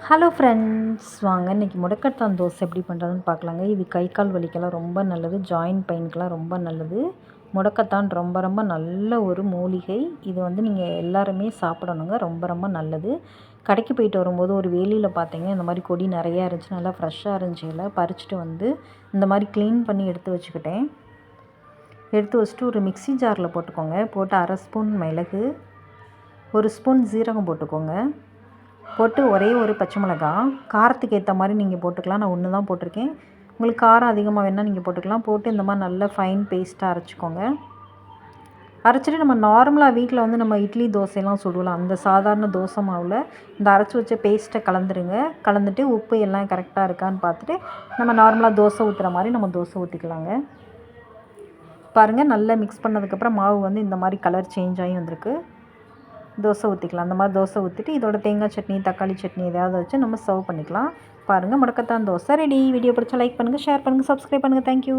Hello friends, வாங்க இன்றைக்கி முடக்கத்தான் தோசை எப்படி பண்ணுறதுன்னு பார்க்கலாங்க. இது கை கால் வலிக்கெல்லாம் ரொம்ப நல்லது, ஜாயின்ட் பெயினுக்கெலாம் ரொம்ப நல்லது. முடக்கத்தான் ரொம்ப ரொம்ப நல்ல ஒரு மூலிகை. இது நீங்கள் எல்லாருமே சாப்பிடணுங்க, ரொம்ப ரொம்ப நல்லது. கடைக்கு போயிட்டு வரும்போது ஒரு வேலியில் பார்த்தீங்கன்னா இந்த மாதிரி கொடி நிறையா இருந்துச்சு, நல்லா ஃப்ரெஷ்ஷாக இருந்துச்சுல, பறிச்சுட்டு இந்த மாதிரி க்ளீன் பண்ணி எடுத்து வச்சுக்கிட்டேன். எடுத்து வச்சுட்டு ஒரு மிக்ஸி ஜாரில் போட்டுக்கோங்க. போட்டு 1/2 ஸ்பூன் மிளகு, 1 ஸ்பூன் ஜீரகம் போட்டுக்கோங்க. போட்டு ஒரே ஒரு பச்சை மிளகா, காரத்துக்கு ஏற்ற மாதிரி நீங்கள் போட்டுக்கலாம். நான் 1 தான் போட்டிருக்கேன். உங்களுக்கு காரம் அதிகமாக வேணால் நீங்கள் போட்டுக்கலாம். போட்டு இந்த மாதிரி நல்லா ஃபைன் பேஸ்ட்டாக அரைச்சிக்கோங்க. அரைச்சிட்டு நம்ம நார்மலாக வீட்டில் நம்ம இட்லி தோசையெல்லாம் சுடலாம். அந்த சாதாரண தோசை மாவில் இந்த அரைச்சி வச்ச பேஸ்ட்டை கலந்துருங்க. கலந்துட்டு உப்பு எல்லாம் கரெக்டாக இருக்கான்னு பார்த்துட்டு நம்ம நார்மலாக தோசை ஊற்றுற மாதிரி நம்ம தோசை ஊற்றிக்கலாங்க. பாருங்கள், நல்லா மிக்ஸ் பண்ணதுக்கப்புறம் மாவு இந்த மாதிரி கலர் சேஞ்ச் ஆகி வந்திருக்கு. தோசை ஊற்றிக்கலாம். அந்த மாதிரி தோசை ஊற்றிட்டு இதோட தேங்காய் சட்னி, தக்காளி சட்னி எதாவது வச்சு நம்ம சர்வ் பண்ணிக்கலாம். பாருங்கள், முடக்கத்தான் தோசை ரெடி. வீடியோ பிடிச்சா லைக் பண்ணுங்கள், ஷேர் பண்ணுங்கள், சப்ஸ்கிரைப் பண்ணுங்கள். தேங்க்யூ.